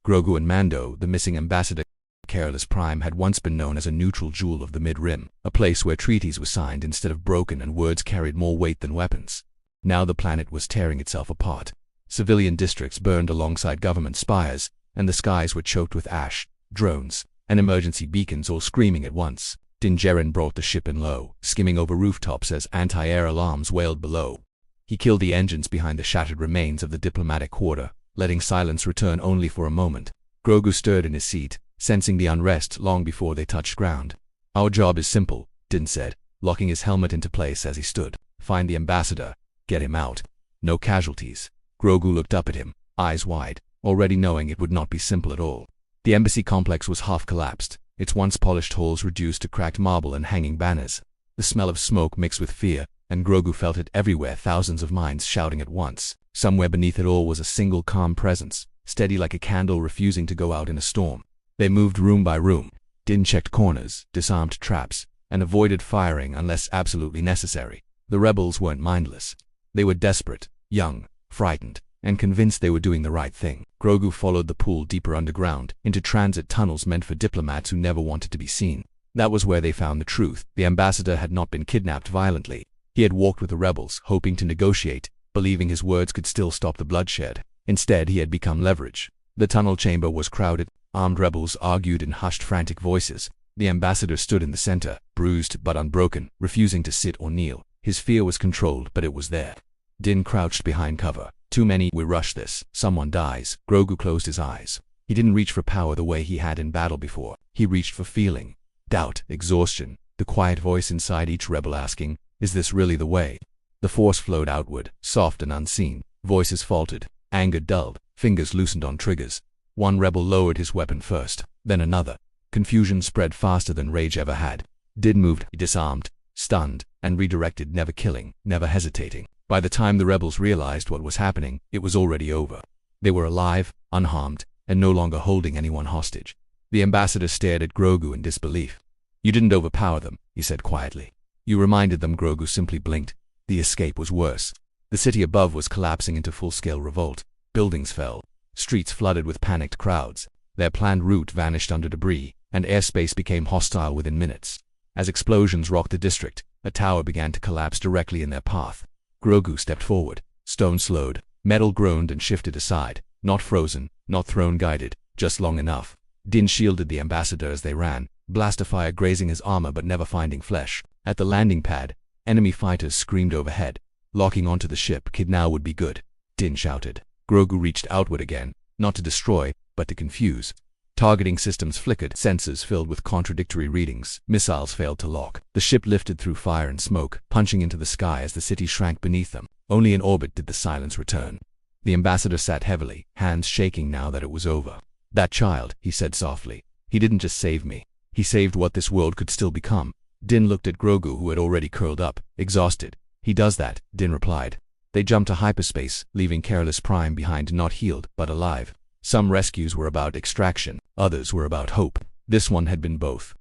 Grogu and Mando, the missing ambassador. Careless Prime had once been known as a neutral jewel of the Mid-Rim, a place where treaties were signed instead of broken and words carried more weight than weapons. Now the planet was tearing itself apart. Civilian districts burned alongside government spires, and the skies were choked with ash, drones, and emergency beacons all screaming at once. Din Djarin brought the ship in low, skimming over rooftops as anti-air alarms wailed below. He killed the engines behind the shattered remains of the diplomatic quarter, letting silence return only for a moment. Grogu stirred in his seat, sensing the unrest long before they touched ground. "Our job is simple," Din said, locking his helmet into place as he stood. "Find the ambassador. Get him out. No casualties." Grogu looked up at him, eyes wide, already knowing it would not be simple at all. The embassy complex was half collapsed, its once polished halls reduced to cracked marble and hanging banners. The smell of smoke mixed with fear, and Grogu felt it everywhere, thousands of minds shouting at once. Somewhere beneath it all was a single calm presence, steady like a candle refusing to go out in a storm. They moved room by room. Din checked corners, disarmed traps, and avoided firing unless absolutely necessary. The rebels weren't mindless. They were desperate, young, frightened, and convinced they were doing the right thing. Grogu followed the pool deeper underground, into transit tunnels meant for diplomats who never wanted to be seen. That was where they found the truth. The ambassador had not been kidnapped violently. He had walked with the rebels, hoping to negotiate, believing his words could still stop the bloodshed. Instead, he had become leverage. The tunnel chamber was crowded. Armed rebels argued in hushed, frantic voices. The ambassador stood in the center, bruised but unbroken, refusing to sit or kneel. His fear was controlled, but it was there. Din crouched behind cover. "Too many. We rush this. Someone dies." Grogu closed his eyes. He didn't reach for power the way he had in battle before. He reached for feeling. Doubt, exhaustion, the quiet voice inside each rebel asking, "Is this really the way?" The force flowed outward, soft and unseen. Voices faltered, anger dulled, fingers loosened on triggers. One rebel lowered his weapon first, then another. Confusion spread faster than rage ever had. Din moved, disarmed, stunned, and redirected, never killing, never hesitating. By the time the rebels realized what was happening, it was already over. They were alive, unharmed, and no longer holding anyone hostage. The ambassador stared at Grogu in disbelief. "You didn't overpower them," he said quietly. "You reminded them." Grogu simply blinked. The escape was worse. The city above was collapsing into full-scale revolt. Buildings fell. Streets flooded with panicked crowds. Their planned route vanished under debris, and airspace became hostile within minutes. As explosions rocked the district, a tower began to collapse directly in their path. Grogu stepped forward. Stone slowed. Metal groaned and shifted aside. Not frozen, not throne-guided, just long enough. Din shielded the ambassador as they ran, blaster fire grazing his armor but never finding flesh. At the landing pad, enemy fighters screamed overhead. Locking onto the ship, "Kid, now would be good," Din shouted. Grogu reached outward again, not to destroy, but to confuse. Targeting systems flickered, sensors filled with contradictory readings. Missiles failed to lock. The ship lifted through fire and smoke, punching into the sky as the city shrank beneath them. Only in orbit did the silence return. The ambassador sat heavily, hands shaking now that it was over. "That child," he said softly. "He didn't just save me. He saved what this world could still become." Din looked at Grogu, who had already curled up, exhausted. "He does that," Din replied. They jumped to hyperspace, leaving Careless Prime behind, not healed, but alive. Some rescues were about extraction, others were about hope. This one had been both.